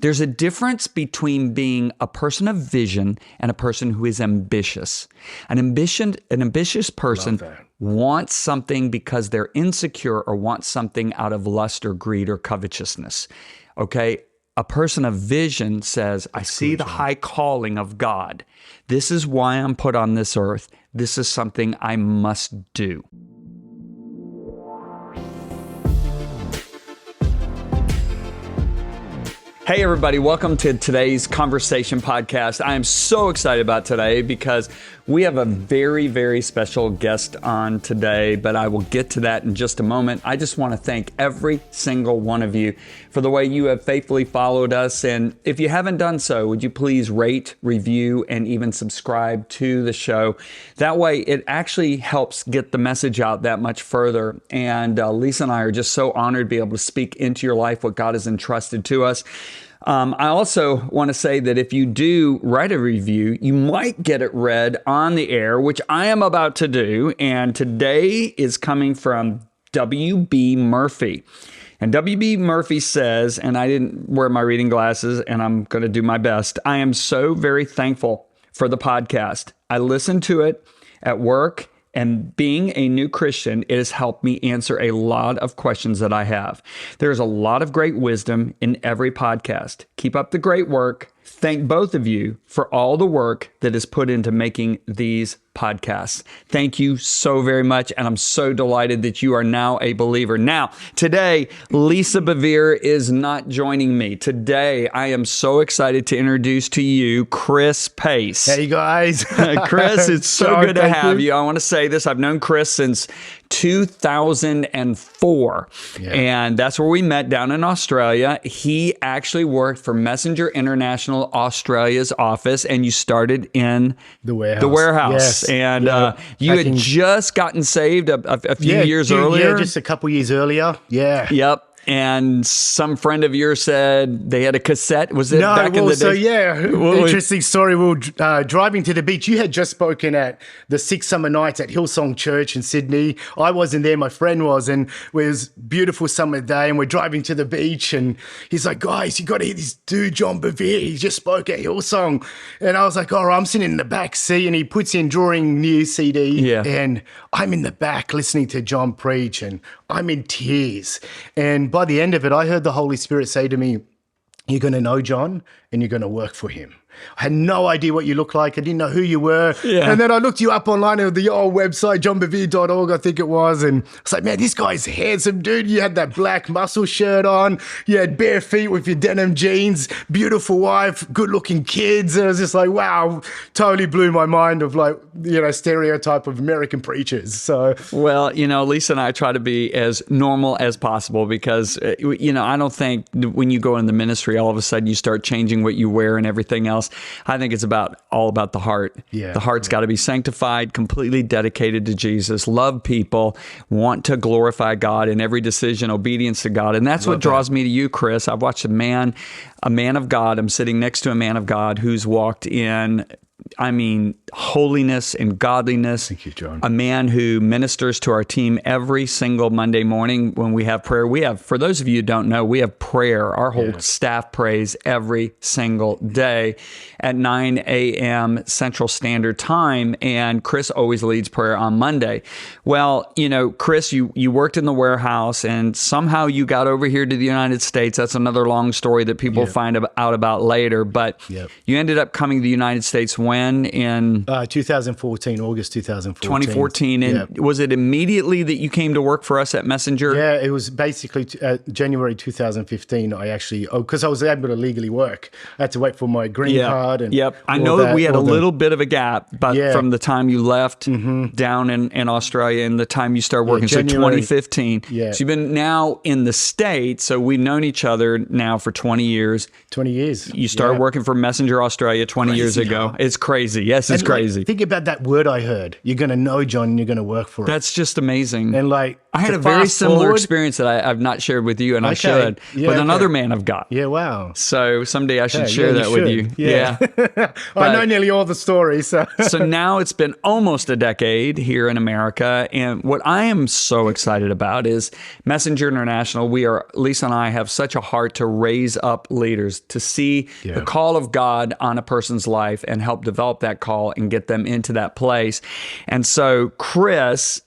There's a difference between being a person of vision and a person who is ambitious. An ambitious person wants something because they're insecure or wants something out of lust or greed or covetousness. Okay? A person of vision says, I see the high calling of God. This is why I'm put on this earth. This is something I must do. Hey everybody, welcome to today's Conversation Podcast. I am so excited about today because we have a very, very special guest on today, but I will get to that in just a moment. I just want to thank every single one of you for the way you have faithfully followed us. And if you haven't done so, would you please rate, review, and even subscribe to the show? That way it actually helps get the message out that much further. And Lisa and I are just so honored to be able to speak into your life what God has entrusted to us. I also want to say that if you do write a review, you might get it read on the air, which I am about to do. And today is coming from W.B. Murphy. And W.B. Murphy says, and I didn't wear my reading glasses, and I'm going to do my best. I am so very thankful for the podcast. I listen to it at work. And being a new Christian, it has helped me answer a lot of questions that I have. There's a lot of great wisdom in every podcast. Keep up the great work. Thank both of you for all the work that is put into making these podcasts. Thank you so very much. And I'm so delighted that you are now a believer. Now, today, Lisa Bevere is not joining me. Today, I am so excited to introduce to you Chris Pace. Hey, guys. Chris, it's so good to have you. I want to say this. I've known Chris since 2004. Yeah. And that's where we met down in Australia. He actually worked for Messenger International Australia's office, and you started in the warehouse. Yes. And you had just gotten saved a few years earlier. Yeah, just a couple years earlier. Yeah. Yep. And some friend of yours said they had a cassette. Was it back in the day? So interesting story. We were driving to the beach. You had just spoken at the 6 Summer Nights at Hillsong Church in Sydney. I wasn't there. My friend was. And it was a beautiful summer day. And we're driving to the beach. And he's like, guys, you got to hear this dude, John Bevere. He just spoke at Hillsong. And I was like, all right, I'm sitting in the back seat. And he puts in Drawing Near CD. Yeah. And I'm in the back listening to John preach. And I'm in tears. And by the end of it, I heard the Holy Spirit say to me, you're going to know John and you're going to work for him. I had no idea what you looked like. I didn't know who you were. Yeah. And then I looked you up online at the old website, johnbevere.org, I think it was. And I was like, man, this guy's handsome, dude. You had that black muscle shirt on. You had bare feet with your denim jeans, beautiful wife, good looking kids. And I was just like, wow, totally blew my mind of stereotype of American preachers. So, well, Lisa and I try to be as normal as possible because, I don't think when you go in the ministry, all of a sudden you start changing what you wear and everything else. I think it's all about the heart. Yeah. The heart's got to be sanctified, completely dedicated to Jesus, love people, want to glorify God in every decision, obedience to God. And that's what draws me to you, Chris. I've watched a man of God. I'm sitting next to a man of God who's walked in holiness and godliness. Thank you, John. A man who ministers to our team every single Monday morning when we have prayer. For those of you who don't know, we have prayer. Our whole staff prays every single day at 9 a.m. Central Standard Time. And Chris always leads prayer on Monday. Well, Chris, you worked in the warehouse and somehow you got over here to the United States. That's another long story that people find out about later. But you ended up coming to the United States when? In 2014, August 2014. 2014. And was it immediately that you came to work for us at Messenger? Yeah, it was basically January 2015. Because I was able to legally work. I had to wait for my green card. And I know that we had a little bit of a gap, but from the time you left down in Australia and the time you started working, so 2015. Yeah. So you've been now in the States, so we've known each other now for 20 years. 20 years. You started working for Messenger Australia 20 years ago. It's crazy. Yes, it's crazy. Think about that word I heard. You're going to know John and you're going to work for him. That's just amazing. And I had to a very fast similar forward- experience that I've not shared with you, and I Okay. should, Yeah, with okay. another man of God. Yeah, wow. So someday I should Yeah, share that with you. should. Yeah. I know nearly all the stories. So. So now it's been almost a decade here in America. And what I am so excited about is Messenger International. Lisa and I have such a heart to raise up leaders, to see the call of God on a person's life and help develop that call and get them into that place. And so Chris,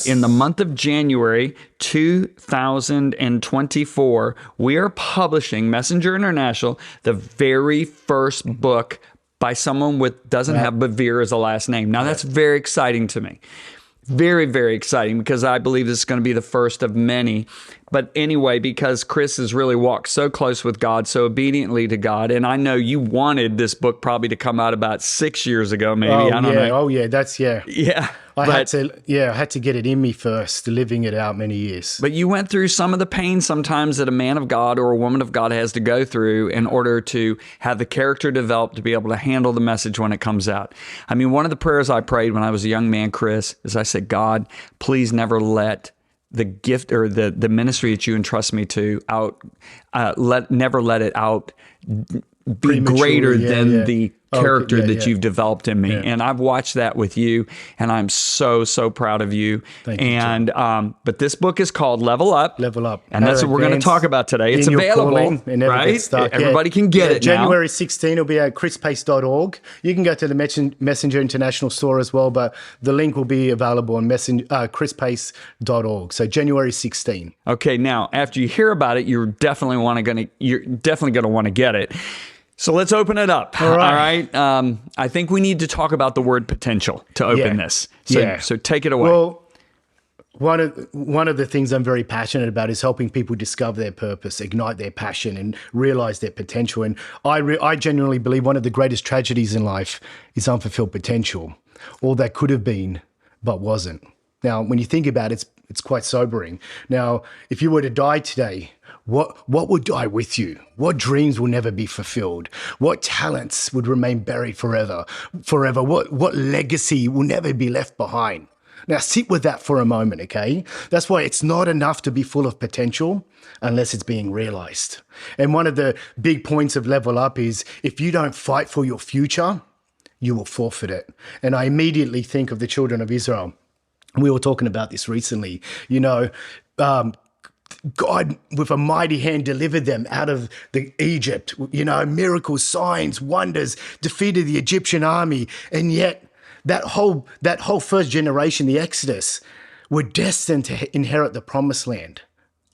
in the month of January 2024, we are publishing Messenger International, the very first book by someone doesn't have Bevere as a last name. Now that's very exciting to me. Very, very exciting, because I believe this is going to be the first of many. But anyway, because Chris has really walked so close with God, so obediently to God, and I know you wanted this book probably to come out about 6 years ago, maybe. I don't know. Oh, yeah. That's, yeah. Yeah. I had to get it in me first, living it out many years. But you went through some of the pain sometimes that a man of God or a woman of God has to go through in order to have the character developed to be able to handle the message when it comes out. I mean, one of the prayers I prayed when I was a young man, Chris, is I said, God, please never let the gift or the ministry that you entrust me to never let it out be greater than the character that you've developed in me. And I've watched that with you, and I'm so, so proud of you. Thank you, and but this book is called Level Up. Level Up. And that's what we're going to talk about today. It's available, right? Everybody can get it now. January 16 will be at chrispace.org. You can go to the Messenger International store as well, but the link will be available on chrispace.org. So January 16. Okay, now after you hear about it, you're definitely going to want to get it. So let's open it up. All right. I think we need to talk about the word potential to open this. So take it away. Well, one of the things I'm very passionate about is helping people discover their purpose, ignite their passion, and realize their potential. And I genuinely believe one of the greatest tragedies in life is unfulfilled potential, all that could have been but wasn't. Now, when you think about it, it's quite sobering. Now, if you were to die today, what would die with you? What dreams will never be fulfilled? What talents would remain buried forever? What legacy will never be left behind? Now, sit with that for a moment, okay? That's why it's not enough to be full of potential unless it's being realized. And one of the big points of Level Up is if you don't fight for your future, you will forfeit it. And I immediately think of the children of Israel. We were talking about this recently. God, with a mighty hand, delivered them out of Egypt. Miracles, signs, wonders, defeated the Egyptian army. And yet that whole first generation, the Exodus, were destined to inherit the promised land,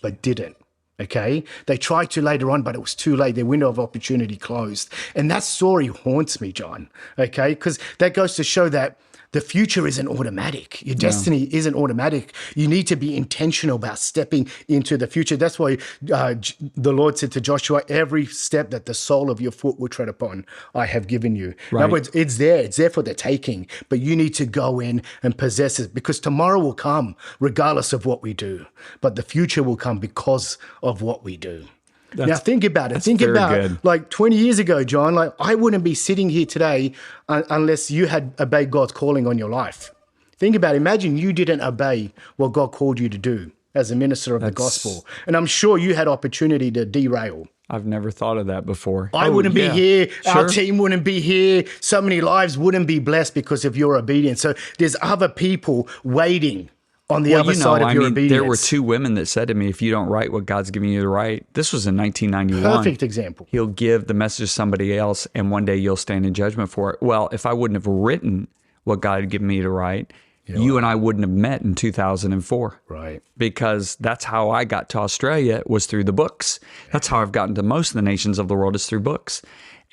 but didn't. Okay? They tried to later on, but it was too late. Their window of opportunity closed. And that story haunts me, John. Okay? Because that goes to show that the future isn't automatic. Your destiny isn't automatic. You need to be intentional about stepping into the future. That's why the Lord said to Joshua, every step that the sole of your foot will tread upon, I have given you. Right. In other words, it's there. It's there for the taking. But you need to go in and possess it, because tomorrow will come regardless of what we do. But the future will come because of what we do. Now think about it. Think about like 20 years ago, John, like I wouldn't be sitting here today unless you had obeyed God's calling on your life. Think about it. Imagine you didn't obey what God called you to do as a minister of the gospel. And I'm sure you had opportunity to derail. I've never thought of that before. I wouldn't be here. Sure. Our team wouldn't be here. So many lives wouldn't be blessed because of your obedience. So there's other people waiting on the other side of your obedience. There were two women that said to me, if you don't write what God's giving you to write, this was in 1991. Perfect example. He'll give the message to somebody else, and one day you'll stand in judgment for it. Well, if I wouldn't have written what God had given me to write, you and I wouldn't have met in 2004. Right. Because that's how I got to Australia, was through the books. That's how I've gotten to most of the nations of the world, is through books.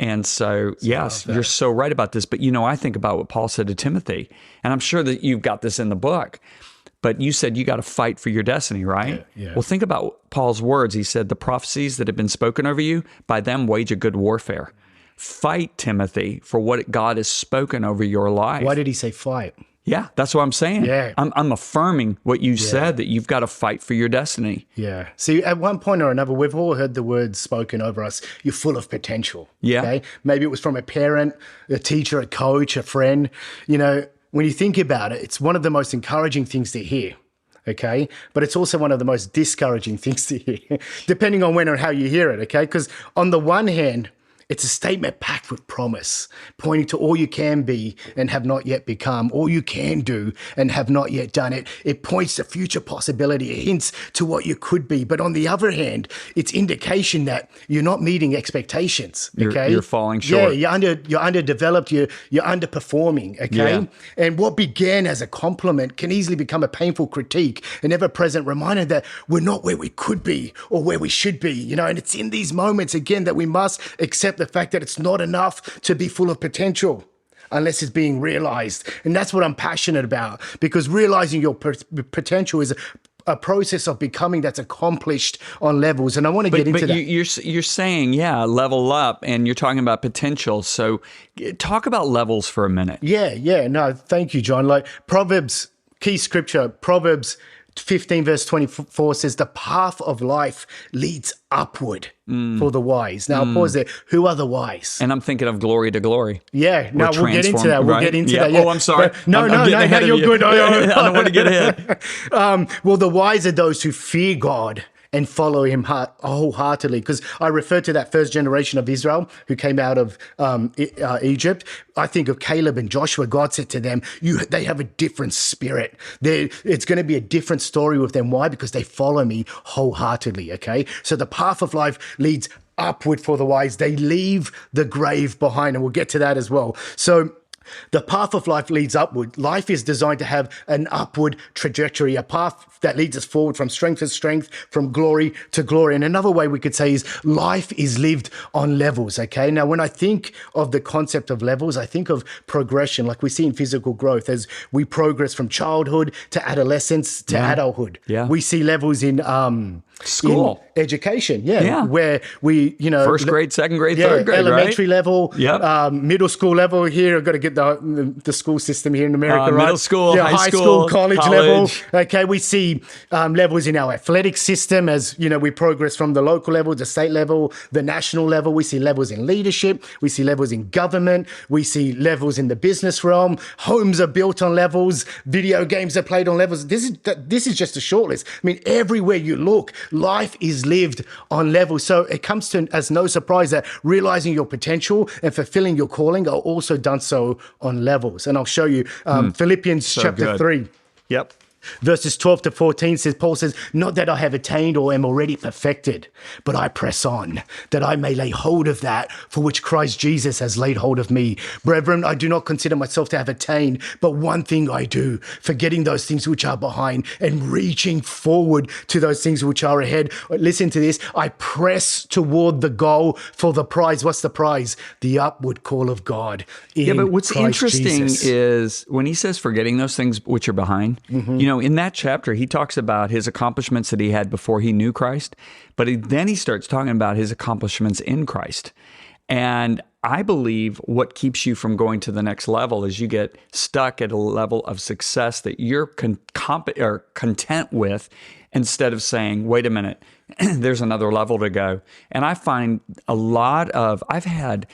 And so, yes, you're so right about this. But, I think about what Paul said to Timothy, and I'm sure that you've got this in the book. But you said you got to fight for your destiny, right? Yeah. Well, think about Paul's words. He said, the prophecies that have been spoken over you, by them wage a good warfare. Fight, Timothy, for what God has spoken over your life. Why did he say fight? Yeah, that's what I'm saying. Yeah. I'm affirming what you said, that you've got to fight for your destiny. Yeah. See, at one point or another, we've all heard the words spoken over us. You're full of potential. Yeah. Okay? Maybe it was from a parent, a teacher, a coach, a friend. When you think about it, it's one of the most encouraging things to hear. okay? But it's also one of the most discouraging things to hear, depending on when or how you hear it, okay? Because on the one hand, it's a statement packed with promise, pointing to all you can be and have not yet become, all you can do and have not yet done it. It points to future possibility. It hints to what you could be. But on the other hand, it's indication that you're not meeting expectations, okay? You're falling short. Yeah, you're underdeveloped, you're underperforming, okay? Yeah. And what began as a compliment can easily become a painful critique, an ever-present reminder that we're not where we could be or where we should be, you know? And it's in these moments, again, that we must accept the fact that it's not enough to be full of potential unless it's being realized. And that's what I'm passionate about, because realizing your potential is a process of becoming that's accomplished on levels. And I want to get into that. You're saying, level up, and you're talking about potential. So talk about levels for a minute. Yeah. No, thank you, John. Like Proverbs, key scripture, Proverbs 15 verse 24 says, the path of life leads upward for the wise. Now, I'll pause there. Who are the wise? And I'm thinking of glory to glory. Yeah, no, we'll get into that. We'll get into that. Yeah. Oh, I'm sorry. No, you're good. I don't want to get ahead. Well, the wise are those who fear God and follow him wholeheartedly. Because I refer to that first generation of Israel who came out of Egypt. I think of Caleb and Joshua. God said to them, they have a different spirit. It's going to be a different story with them. Why? Because they follow me wholeheartedly, okay? So the path of life leads upward for the wise. They leave the grave behind, and we'll get to that as well. So the path of life leads upward. Life is designed to have an upward trajectory, a path that leads us forward from strength to strength, from glory to glory. And another way we could say is life is lived on levels, okay? Now, when I think of the concept of levels, I think of progression, like we see in physical growth as we progress from childhood to adolescence to adulthood. Yeah. We see levels in school, in education, where we, first grade, second grade, third grade, elementary right? level, Yep. Middle school level here. I've got to get the school system here in America, right? Middle school, high school, college level. Okay, we see levels in our athletic system as, we progress from the local level, the state level, the national level. We see levels in leadership. We see levels in government. We see levels in the business realm. Homes are built on levels. Video games are played on levels. This is just a short list. I mean, everywhere you look, life is lived on levels. So it comes to as no surprise that realizing your potential and fulfilling your calling are also done so on levels. And I'll show you Philippians chapter 3. Yep. Verses 12 to 14 says, Paul says, not that I have attained or am already perfected, but I press on, that I may lay hold of that for which Christ Jesus has laid hold of me. Brethren, I do not consider myself to have attained, but one thing I do, forgetting those things which are behind and reaching forward to those things which are ahead. Listen to this. I press toward the goal for the prize. What's the prize? The upward call of God in but what's Christ interesting Jesus. is when he says forgetting those things which are behind, in that chapter, he talks about his accomplishments that he had before he knew Christ, but then he starts talking about his accomplishments in Christ. And I believe what keeps you from going to the next level is you get stuck at a level of success that you're content with, instead of saying, wait a minute, there's another level to go. And I find I've had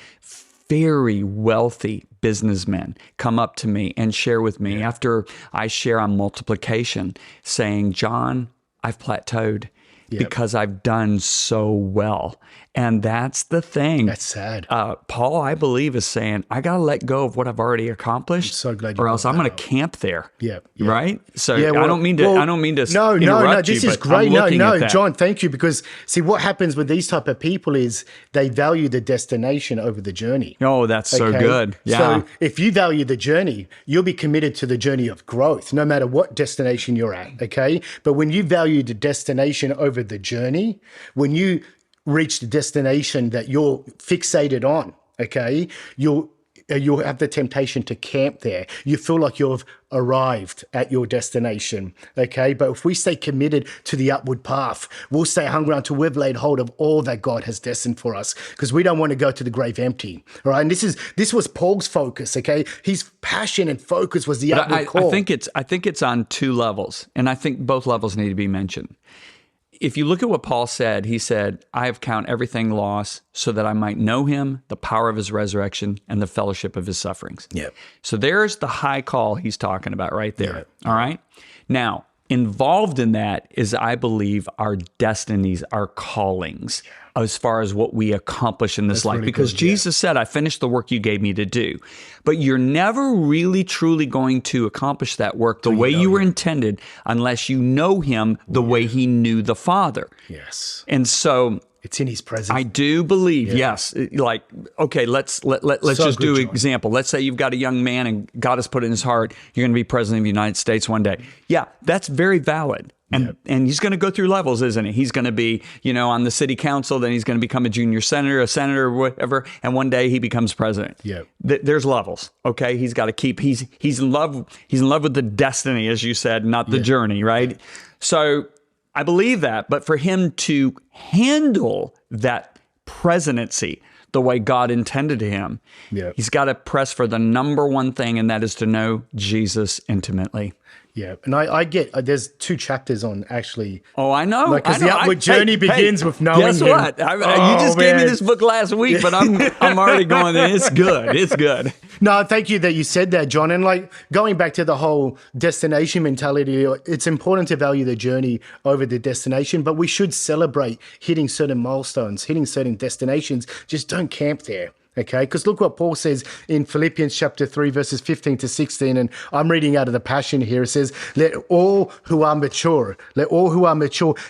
very wealthy businessmen come up to me and share with me after I share on multiplication, saying, John, I've plateaued because I've done so well. And that's the thing. That's sad. Paul, I believe, is saying, I got to let go of what I've already accomplished, so glad you or else I'm going to camp there. Yeah. Right? So I don't mean to interrupt No, this you, is but great. I'm looking at that. John, thank you. Because see, what happens with these type of people is they value the destination over the journey. Oh, that's so good. Yeah. So if you value the journey, you'll be committed to the journey of growth, no matter what destination you're at. Okay. But when you value the destination over the journey, when you reach the destination that you're fixated on, okay, you'll have the temptation to camp there. You feel like you've arrived at your destination, okay? But if we stay committed to the upward path, we'll stay hungry until we've laid hold of all that God has destined for us, because we don't want to go to the grave empty, all right? And this was Paul's focus, okay? His passion and focus was the upward call. I think it's on two levels, and I think both levels need to be mentioned. If you look at what Paul said, he said, I have count everything loss so that I might know him, the power of his resurrection, and the fellowship of his sufferings. Yeah. So there's the high call he's talking about right there. Yeah. All right. Now, involved in that is, I believe, our destinies, our callings, as far as what we accomplish in this life. really Because good, Jesus said, I finished the work you gave me to do. But you're never really, truly going to accomplish that work the way you were intended unless you know him the way he knew the Father. Yes. And so It's in his presence. I do believe, yes. Like, okay, let's just do an example. Let's say you've got a young man and God has put in his heart, you're going to be president of the United States one day. Yeah, that's very valid. And he's going to go through levels, isn't he? He's going to be, on the city council, then he's going to become a junior senator, a senator, or whatever, and one day he becomes president. Yeah. There's levels, okay? He's got to keep, he's in love with the destiny, as you said, not the journey, right? So I believe that, but for him to handle that presidency the way God intended him, he's got to press for the number one thing, and that is to know Jesus intimately. Yeah, and I get, there's 2 chapters on actually. Oh, I know. Because the upward journey begins with knowing guess him. What? You just gave me this book last week, but I'm already going there. It's good. It's good. No, thank you that you said that, John. And like going back to the whole destination mentality, it's important to value the journey over the destination, but we should celebrate hitting certain milestones, hitting certain destinations. Just don't camp there. Okay, because look what Paul says in Philippians chapter 3, verses 15 to 16, and I'm reading out of the Passion here. It says, let all who are mature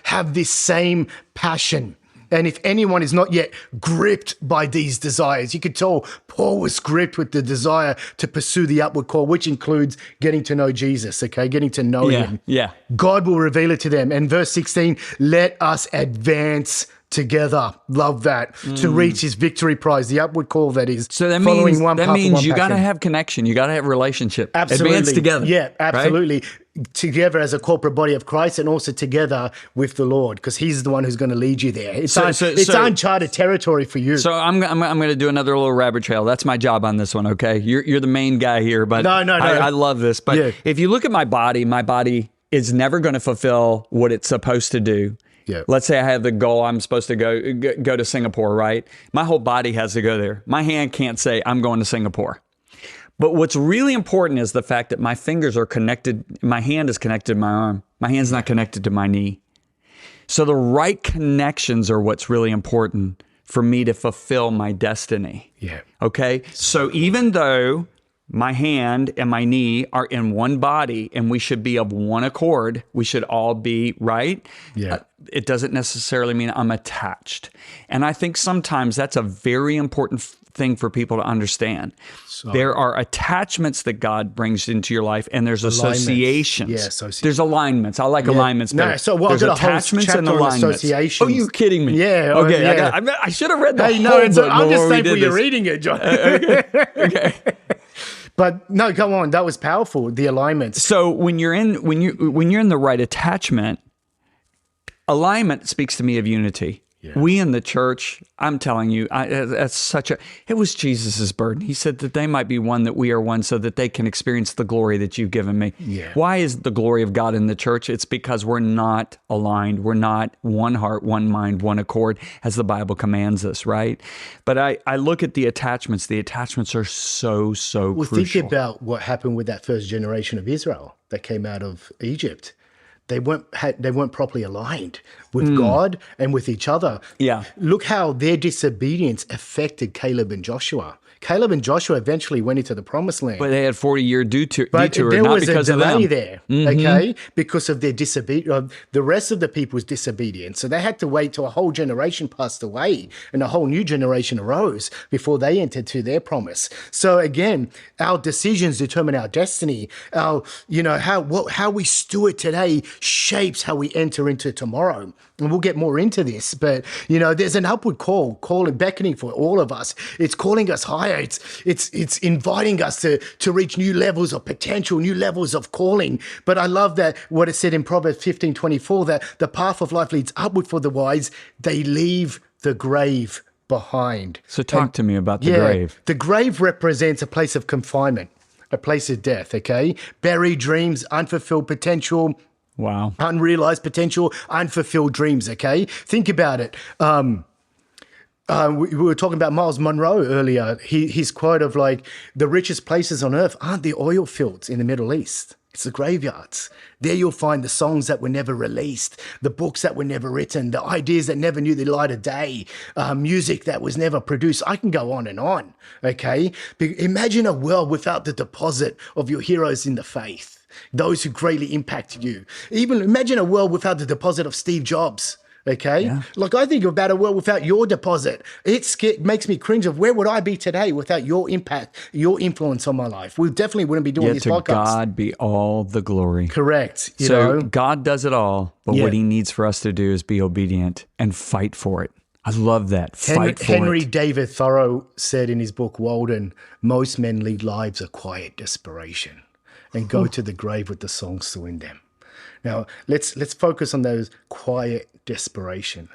have this same passion. And if anyone is not yet gripped by these desires, you could tell Paul was gripped with the desire to pursue the upward call, which includes getting to know Jesus, okay, getting to know him. Yeah. God will reveal it to them. And verse 16, let us advance together. Love that. To reach his victory prize, the upward call that is. So that following means, one path one you got to passion. have connection. You got to have relationship. Absolutely. Advance together. Yeah, absolutely. Right? Together as a corporate body of Christ, and also together with the Lord, because he's the one who's going to lead you there. It's uncharted territory for you. So I'm going to do another little rabbit trail. That's my job on this one, okay? You're the main guy here, but No. I love this. But if you look at my body is never going to fulfill what it's supposed to do. Yeah. Let's say I have the goal, I'm supposed to go to Singapore, right? My whole body has to go there. My hand can't say, I'm going to Singapore. But what's really important is the fact that my fingers are connected. My hand is connected to my arm. My hand's not connected to my knee. So the right connections are what's really important for me to fulfill my destiny. Yeah. Okay? So even though my hand and my knee are in one body and we should be of one accord, we should all be, right? Yeah. It doesn't necessarily mean I'm attached. And I think sometimes that's a very important thing for people to understand. There are attachments that God brings into your life, and there's associations. Yeah, associations. There's alignments. I like alignments better. No, so well, there's I've got a whole attachments and chapter on alignments. associations. Oh, you're kidding me? Yeah. Okay. Yeah. I should have read the Hey, whole no, book I'm just before we thankful did you're this. reading it, John. Okay. But no, go on. That was powerful. The alignments. So when you're in the right attachment, alignment speaks to me of unity. Yeah. We in the church, I'm telling you, it was Jesus's burden. He said that they might be one, that we are one, so that they can experience the glory that you've given me. Yeah. Why is the glory of God in the church? It's because we're not aligned. We're not one heart, one mind, one accord, as the Bible commands us, right? But I look at the attachments. The attachments are so Well, crucial. think about what happened with that first generation of Israel that came out of Egypt. They weren't properly aligned with God and with each other. Yeah. Look how their disobedience affected Caleb and Joshua. Caleb and Joshua eventually went into the promised land. But they had 40-year detour, But there not was because a of them. delay there, okay, because of their disobedience, the rest of the people's disobedience. So they had to wait till a whole generation passed away and a whole new generation arose before they entered to their promise. So again, our decisions determine our destiny. How we steward today shapes how we enter into tomorrow. And we'll get more into this, but there's an upward call and beckoning for all of us. It's calling us higher. It's inviting us to reach new levels of potential, new levels of calling. But I love that what it said in Proverbs 15:24, that the path of life leads upward for the wise. They leave the grave behind. So talk to me about the grave. The grave represents a place of confinement, a place of death, okay? Buried dreams, unfulfilled potential. Wow. Unrealized potential, unfulfilled dreams, okay? Think about it. We were talking about Miles Monroe earlier. His quote of like, the richest places on earth aren't the oil fields in the Middle East. It's the graveyards. There you'll find the songs that were never released, the books that were never written, the ideas that never knew the light of day, music that was never produced. I can go on, okay? Imagine a world without the deposit of your heroes in the faith, those who greatly impacted you. Even imagine a world without the deposit of Steve Jobs. Okay. Yeah. Like I think about a world without your deposit. It makes me cringe of where would I be today without your impact, your influence on my life? We definitely wouldn't be doing this podcast. To God be all the glory. Correct. So God does it all, but what he needs for us to do is be obedient and fight for it. I love that. Fight for it. Henry David Thoreau said in his book, Walden, most men lead lives of quiet desperation and go to the grave with the songs to win them. Now, let's focus on those quiet desperation.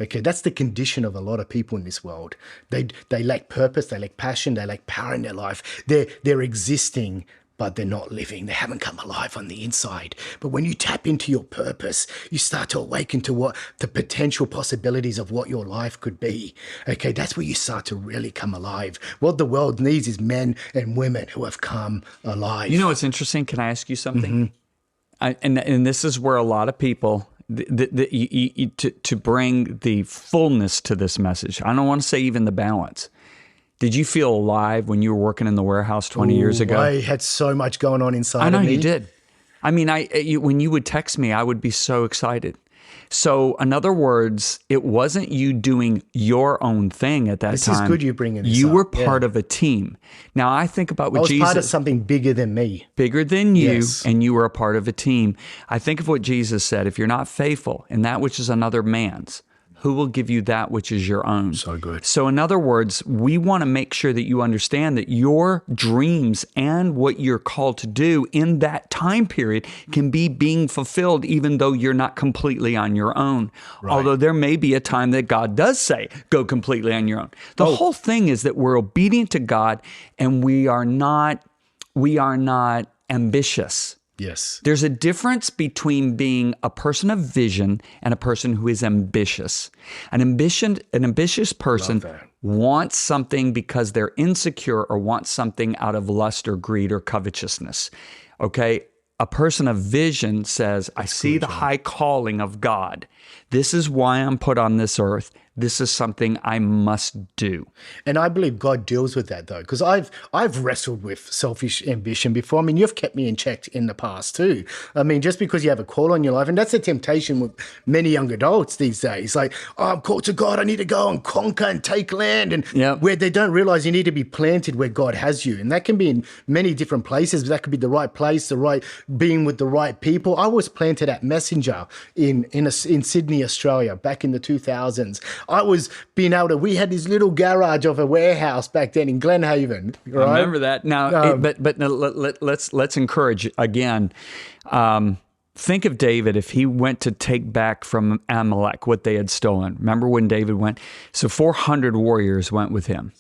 Okay, that's the condition of a lot of people in this world. They lack purpose, they lack passion, they lack power in their life. They're existing, but they're not living. They haven't come alive on the inside. But when you tap into your purpose, you start to awaken to what the potential possibilities of what your life could be. Okay, that's where you start to really come alive. What the world needs is men and women who have come alive. You know what's interesting? Can I ask you something? And this is where a lot of people, to bring the fullness to this message, I don't want to say even the balance. Did you feel alive when you were working in the warehouse 20 years ago? I had so much going on inside of me. I know you did. I mean, when you would text me, I would be so excited. So, in other words, it wasn't you doing your own thing at that time. This is good you bringing this up. You were part of a team. Now, I think about what Jesus... I was part of something bigger than me. Bigger than you, and you were a part of a team. I think of what Jesus said, if you're not faithful in that which is another man's, who will give you that which is your own? So good. So in other words, we want to make sure that you understand that your dreams and what you're called to do in that time period can be being fulfilled even though you're not completely on your own. Right. Although there may be a time that God does say, go completely on your own. The whole thing is that we're obedient to God and we are not ambitious. Yes. There's a difference between being a person of vision and a person who is ambitious. An ambitious person wants something because they're insecure or wants something out of lust or greed or covetousness. Okay? A person of vision says, I see the high calling of God. This is why I'm put on this earth. This is something I must do. And I believe God deals with that though, because I've wrestled with selfish ambition before. I mean, you've kept me in check in the past too. I mean, just because you have a call on your life, and that's a temptation with many young adults these days. Like, oh, I'm called to God. I need to go and conquer and take land. And where they don't realize you need to be planted where God has you. And that can be in many different places, but that could be the right place, being with the right people. I was planted at Messenger in Sydney, Australia, back in the 2000s. We had this little garage of a warehouse back then in Glenhaven. Right? I remember that. Now, let's encourage again. Think of David if he went to take back from Amalek what they had stolen. Remember when David went? So 400 warriors went with him.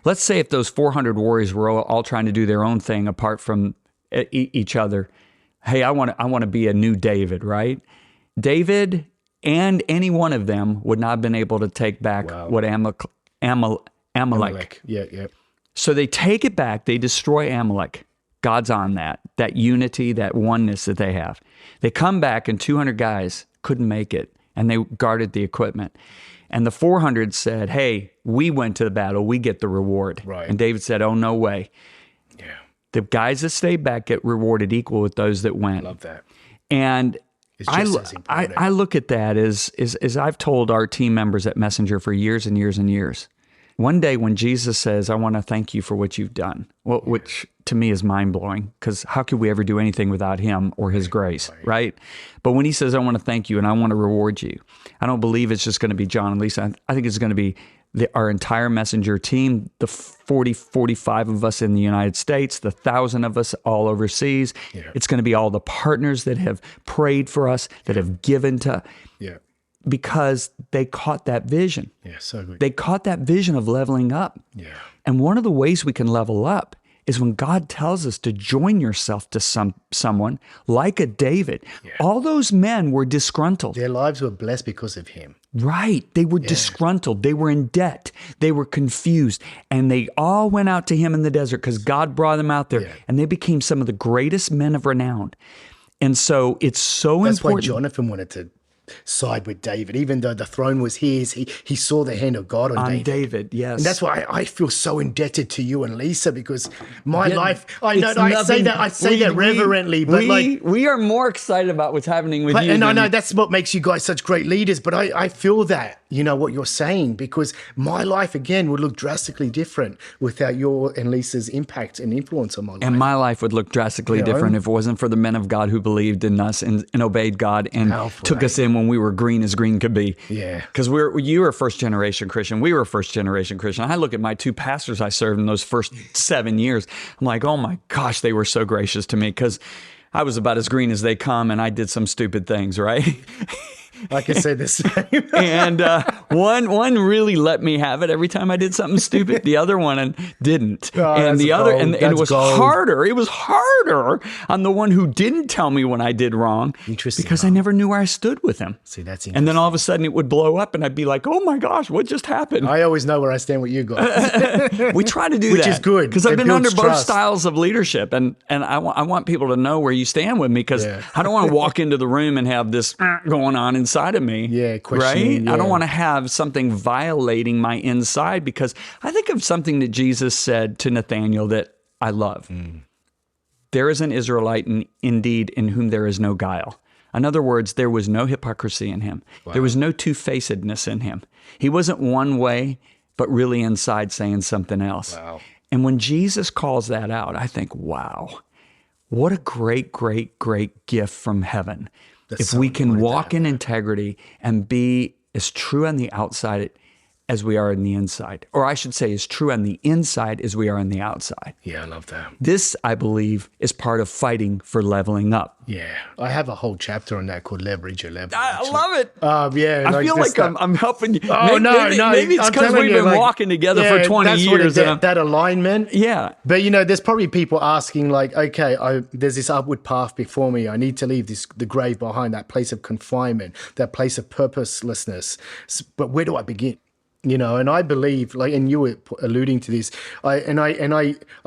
Let's say if those 400 warriors were all trying to do their own thing apart from each other. Hey, I want to be a new David, right? David and any one of them would not have been able to take back what Amalek. Yeah. So they take it back. They destroy Amalek. God's on that unity, that oneness that they have. They come back and 200 guys couldn't make it, and they guarded the equipment. And the 400 said, hey, we went to the battle. We get the reward. Right. And David said, oh, no way. Yeah. The guys that stayed back get rewarded equal with those that went. I love that. And I look at that as I've told our team members at Messenger for years and years and years. One day when Jesus says, I want to thank you for what you've done, which to me is mind-blowing, because how could we ever do anything without him or his grace, right? But when he says, I want to thank you and I want to reward you, I don't believe it's just going to be John and Lisa. I think it's going to be our entire Messenger team, the 45 of us in the United States, the 1,000 of us all overseas. Yeah. It's going to be all the partners that have prayed for us, that have given to, because they caught that vision. Yeah, so good. They caught that vision of leveling up. Yeah. And one of the ways we can level up is when God tells us to join yourself to someone like a David. Yeah. All those men were disgruntled. Their lives were blessed because of him. Right. They were disgruntled. They were in debt. They were confused. And they all went out to him in the desert because God brought them out there. Yeah. And they became some of the greatest men of renown. And so it's so That's important. That's why Jonathan wanted to side with David, even though the throne was his. He saw the hand of God on David. Yes, and that's why I feel so indebted to you and Lisa, because my life. I know I say that reverently, but we are more excited about what's happening with you. And I know that's what makes you guys such great leaders. But I feel that what you're saying, because my life again would look drastically different without your and Lisa's impact and influence on my life. And my life would look drastically different if it wasn't for the men of God who believed in us and obeyed God and took us in when we were green as green could be. Yeah. Because you were first generation Christian. We were first generation Christian. I look at my 2 pastors I served in those first 7 years. I'm like, oh my gosh, they were so gracious to me, because I was about as green as they come, and I did some stupid things, right? I can say the same. And one really let me have it every time I did something stupid. The other one didn't. And the other, and it was harder. It was harder on the one who didn't tell me when I did wrong. Interesting. Because I never knew where I stood with him. See, that's interesting. And then all of a sudden it would blow up, and I'd be like, oh my gosh, what just happened? I always know where I stand with you guys. We try to do Which that. is good. Because I've been under both trust. styles of leadership. And I want people to know where you stand with me, because I don't want to walk into the room and have this going on inside of me. Yeah, right? I don't want to have something violating my inside, because I think of something that Jesus said to Nathanael that I love. There is an Israelite indeed in whom there is no guile. In other words, there was no hypocrisy in him. Wow. There was no two-facedness in him. He wasn't one way, but really inside saying something else. Wow. And when Jesus calls that out, I think, wow, what a great, great, great gift from heaven. If we can walk in integrity and be as true on the outside as we are on the inside, or I should say as true on the inside as we are on the outside. Yeah, I love that. This, I believe, is part of fighting for leveling up. Yeah, I have a whole chapter on that called Leverage Your Level. I love it. Yeah, I feel like I'm helping you. Oh, maybe it's because we've been walking together for 20 years. That alignment. Yeah. But, there's probably people asking like, okay, there's this upward path before me. I need to leave the grave behind, that place of confinement, that place of purposelessness. But where do I begin? And I believe, and you were alluding to this, I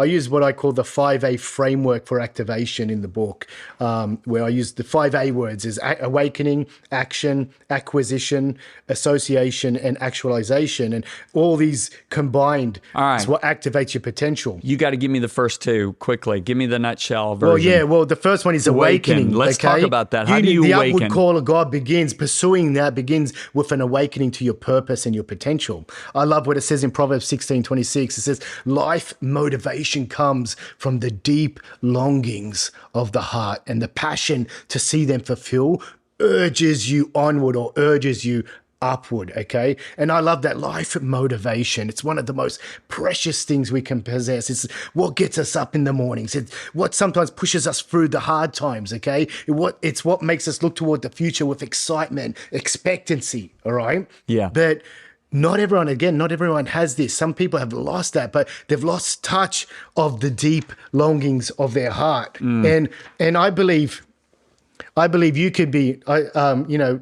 use what I call the 5A framework for activation in the book, where I use the 5A words is awakening, action, acquisition, association, and actualization. And all these combined is what activates your potential. You got to give me the first two quickly. Give me the nutshell version. Well, the first one is awakening. Let's talk about that. How do you awaken? The upward call of God begins with an awakening to your purpose and your potential. I love what it says in Proverbs 16:26. It says, life motivation comes from the deep longings of the heart, and the passion to see them fulfill urges you onward or urges you upward, okay? And I love that life motivation. It's one of the most precious things we can possess. It's what gets us up in the mornings. It's what sometimes pushes us through the hard times, okay? It's what makes us look toward the future with excitement, expectancy, all right? Yeah. But not everyone has this. Some people have lost that, but they've lost touch of the deep longings of their heart. And I believe you could be,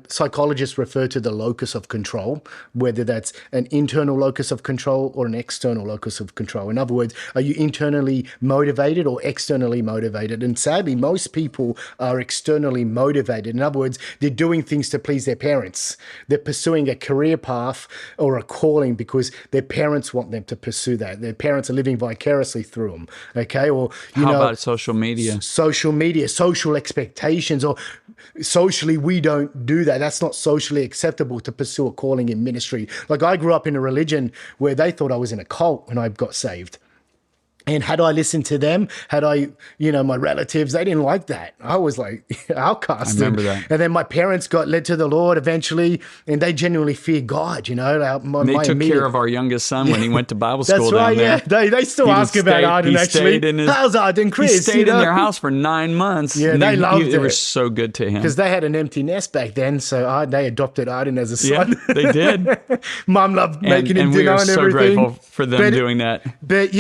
psychologists refer to the locus of control, whether that's an internal locus of control or an external locus of control. In other words, are you internally motivated or externally motivated? And sadly, most people are externally motivated. In other words, they're doing things to please their parents. They're pursuing a career path or a calling because their parents want them to pursue that. Their parents are living vicariously through them, okay? Or, How about social media? Social expectations, or socially, we don't do that. That's not socially acceptable to pursue a calling in ministry. Like, I grew up in a religion where they thought I was in a cult when I got saved. And had I listened to them, my relatives, they didn't like that. I was like outcasted. I remember that. And then my parents got led to the Lord eventually, and they genuinely feared God, They took care of our youngest son when he went to Bible school. That's right, down there. Yeah. They still ask about Arden, actually. How's Arden, Chris? He stayed in their house for 9 months. Yeah, they loved it. They were so good to him. Because they had an empty nest back then, so they adopted Arden as a son. Yeah, they did. Mom loved making him dinner and everything. And we are so grateful for them doing that. But,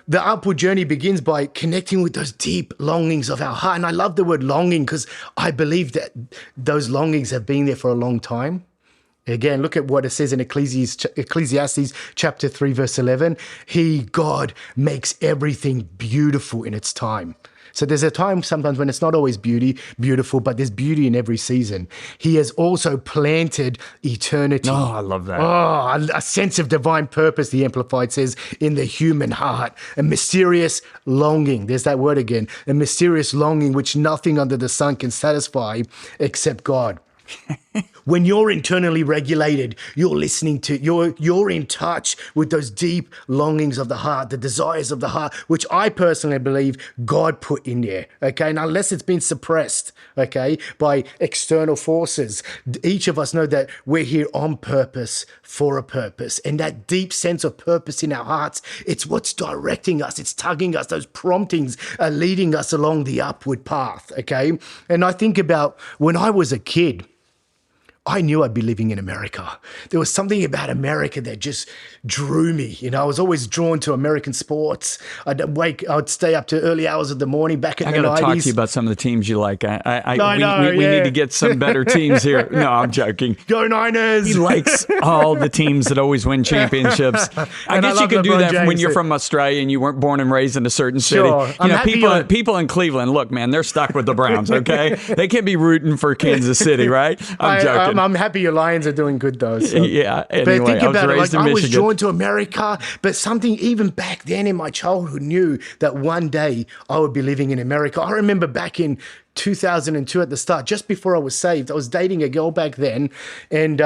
the upward journey begins by connecting with those deep longings of our heart. And I love the word longing because I believe that those longings have been there for a long time. Again, look at what it says in Ecclesiastes chapter 3, verse 11. God, makes everything beautiful in its time. So there's a time sometimes when it's not always beautiful, but there's beauty in every season. He has also planted eternity. Oh, I love that. Oh, a sense of divine purpose, the Amplified says, in the human heart. A mysterious longing. There's that word again. A mysterious longing which nothing under the sun can satisfy except God. When you're internally regulated, you're in touch with those deep longings of the heart, the desires of the heart, which I personally believe God put in there, okay? And unless it's been suppressed, okay, by external forces, each of us know that we're here on purpose, for a purpose. And that deep sense of purpose in our hearts, it's what's directing us, it's tugging us, those promptings are leading us along the upward path, okay? And I think about when I was a kid, I knew I'd be living in America. There was something about America that just drew me. You know, I was always drawn to American sports. I'd stay up to early hours of the morning back in the 90s. I got to talk to you about some of the teams you like. We need to get some better teams here. No, I'm joking. Go Niners! He likes all the teams that always win championships. I guess you could do that when you're from Australia and you weren't born and raised in a certain city. Sure. You know, people in Cleveland, look, man, they're stuck with the Browns, okay? They can't be rooting for Kansas City, right? I'm joking. I'm happy your Lions are doing good though. So. Yeah. Anyway, but think about it. I was drawn to America, but something even back then in my childhood knew that one day I would be living in America. I remember back in 2002 at the start, just before I was saved, I was dating a girl back then, and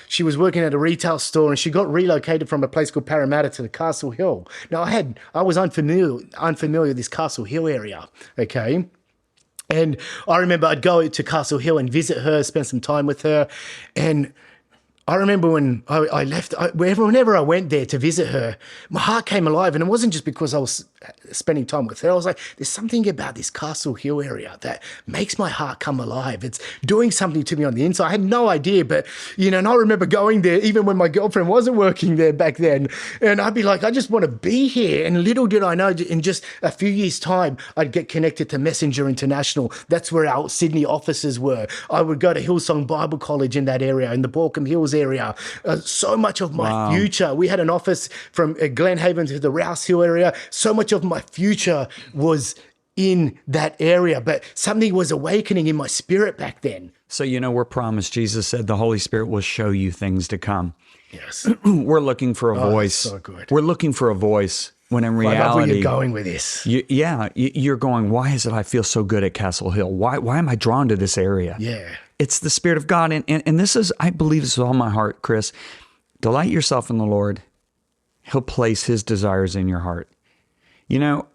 she was working at a retail store, and she got relocated from a place called Parramatta to the Castle Hill. Now I was unfamiliar with this Castle Hill area, okay? And I remember I'd go to Castle Hill and visit her, spend some time with her. And I remember when I left, whenever I went there to visit her, my heart came alive. And it wasn't just because I was spending time with her. I was like, there's something about this Castle Hill area that makes my heart come alive. It's doing something to me on the inside. I had no idea, but, you know, and I remember going there even when my girlfriend wasn't working there back then. And I'd be like, I just want to be here. And little did I know, in just a few years' time, I'd get connected to Messenger International. That's where our Sydney offices were. I would go to Hillsong Bible College in that area, in the Baulkham Hills area. So much of my future, we had an office from Glenhaven to the Rouse Hill area. So much of my future was in that area, but something was awakening in my spirit back then. So, you know, we're promised. Jesus said the Holy Spirit will show you things to come. Yes. We're looking for a voice. So good. We're looking for a voice when in reality, I love where you're going with this. You're going, why is it I feel so good at Castle Hill? Why am I drawn to this area? Yeah. It's the Spirit of God. And this is, I believe this with all my heart, Chris. Delight yourself in the Lord. He'll place his desires in your heart. You know,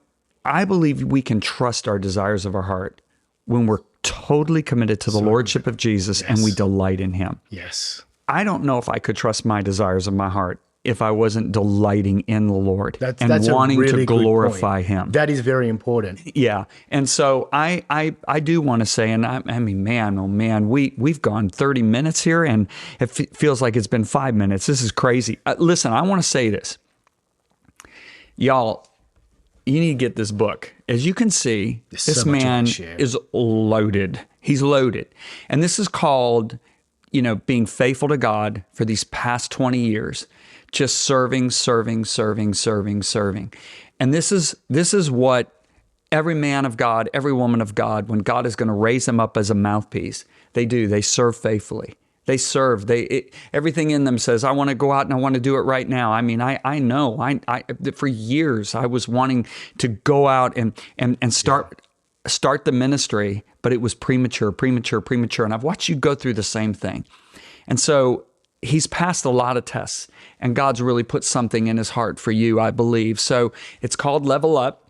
I believe we can trust our desires of our heart when we're totally committed to the Lordship of Jesus and we delight in him. Yes. I don't know if I could trust my desires of my heart if I wasn't delighting in the Lord and wanting to glorify him. That is very important. Yeah. And so I do want to say, and I mean, man, oh man, we've gone 30 minutes here and it feels like it's been 5 minutes. This is crazy. Listen, I want to say this. Y'all, you need to get this book. As you can see, this man is loaded. He's loaded. And this is called, you know, being faithful to God for these past 20 years. Just serving. And this is what every man of God, every woman of God, when God is going to raise them up as a mouthpiece, they do. They serve faithfully. They serve. Everything in them says, I want to go out and I want to do it right now. I mean, I know. I for years I was wanting to go out and start the ministry, but it was premature. And I've watched you go through the same thing. And so he's passed a lot of tests, and God's really put something in his heart for you, I believe. So it's called Level Up.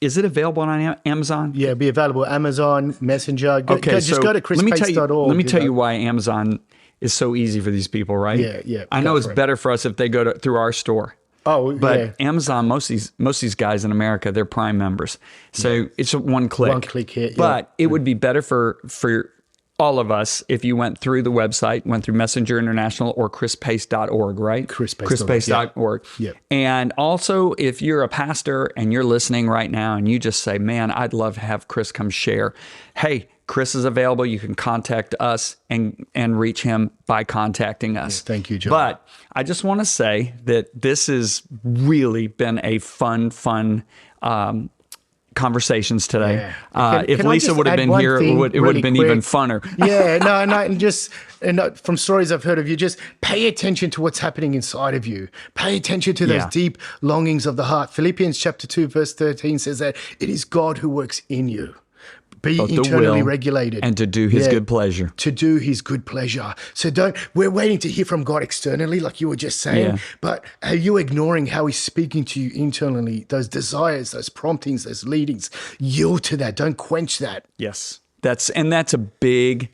Is it available on Amazon? Yeah, it'll be available Amazon, Messenger. Just go to chrispace.org. Let me tell you why Amazon is so easy for these people, right? Yeah. I know it's better for us if they go through our store. But Amazon, most of these guys in America, they're Prime members. So it's a one click. One click hit. But it would be better for all of us if you went through the website, went through Messenger International or chrispace.org, right? chrispace.org. Yeah. And also, if you're a pastor and you're listening right now and you just say, man, I'd love to have Chris come share. Hey, Chris is available. You can contact us and reach him by contacting us. Yeah, thank you, John. But I just want to say that this has really been a fun conversations today. Yeah. If Can I Lisa just would have add been one here, it thing would really have been quick? even funner. Yeah, and from stories I've heard of you, just pay attention to what's happening inside of you. Pay attention to those deep longings of the heart. Philippians chapter 2, verse 13 says that it is God who works in you. Be Both the internally will regulated. and to do his good pleasure. To do his good pleasure. So we're waiting to hear from God externally, like you were just saying, but are you ignoring how he's speaking to you internally? Those desires, those promptings, those leadings, yield to that. Don't quench that. Yes. That's a big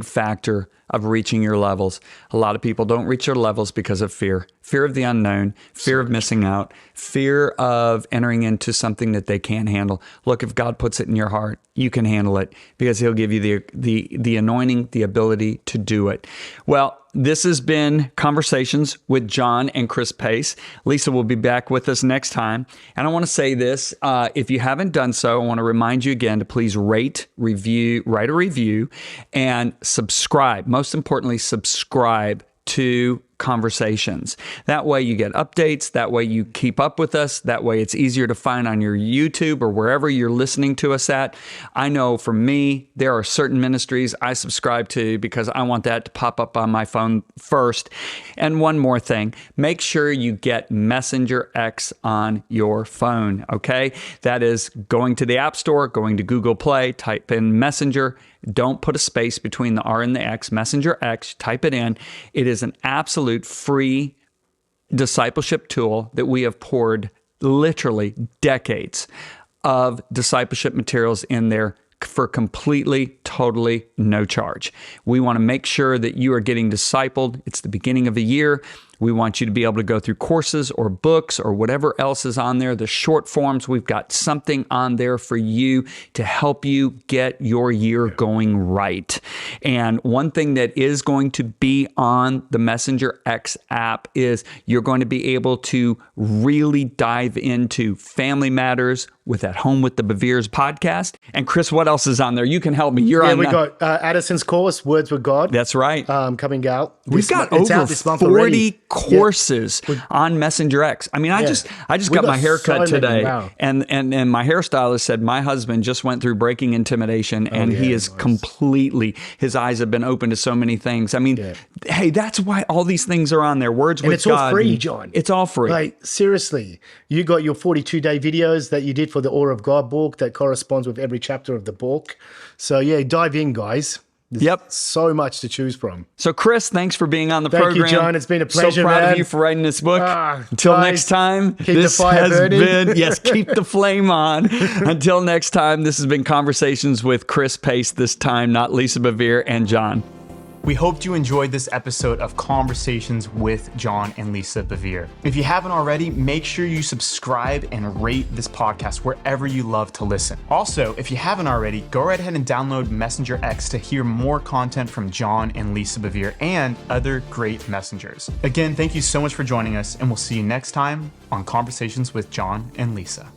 factor of reaching your levels. A lot of people don't reach their levels because of fear of the unknown, fear of missing out, fear of entering into something that they can't handle. Look, if God puts it in your heart, you can handle it because he'll give you the anointing, the ability to do it. Well, this has been Conversations with John and Chris Pace. Lisa will be back with us next time. And I want to say this, if you haven't done so, I want to remind you again to please write a review, and subscribe. Most importantly, subscribe to Conversations. That way you get updates. That way you keep up with us. That way it's easier to find on your YouTube or wherever you're listening to us at. I know for me, there are certain ministries I subscribe to because I want that to pop up on my phone first. And one more thing, make sure you get Messenger X on your phone, okay? That is going to the App Store, going to Google Play, type in Messenger. Don't put a space between the R and the X. Messenger X, type it in. It is an absolute free discipleship tool that we have poured literally decades of discipleship materials in there for completely, totally no charge. We want to make sure that you are getting discipled. It's the beginning of the year. We want you to be able to go through courses or books or whatever else is on there. The short forms, we've got something on there for you to help you get your year going right. And one thing that is going to be on the Messenger X app is you're going to be able to really dive into family matters with At Home with the Beveres podcast. And Chris, what else is on there? You can help me. You're on. We got Addison's course, Words with God. That's right. Coming out. We've got over 40 courses on Messenger X. I mean, I just got my hair cut today, and my hairstylist said my husband just went through breaking intimidation, and he is completely, his eyes have been open to so many things. I mean, hey, that's why all these things are on there. Words with God. And it's all free, John. It's all free. Like, seriously, you got your 42-day videos that you did for the Awe of God book that corresponds with every chapter of the book. So yeah, dive in, guys. There's so much to choose from. So Chris, thanks for being on the program. Thank you, John. It's been a pleasure, So proud man. of you for writing this book. Until next time, keep the fire burning. Keep the flame on. Until next time, this has been Conversations with Chris Pace, this time not Lisa Bevere and John. We hoped you enjoyed this episode of Conversations with John and Lisa Bevere. If you haven't already, make sure you subscribe and rate this podcast wherever you love to listen. Also, if you haven't already, go right ahead and download Messenger X to hear more content from John and Lisa Bevere and other great messengers. Again, thank you so much for joining us, and we'll see you next time on Conversations with John and Lisa.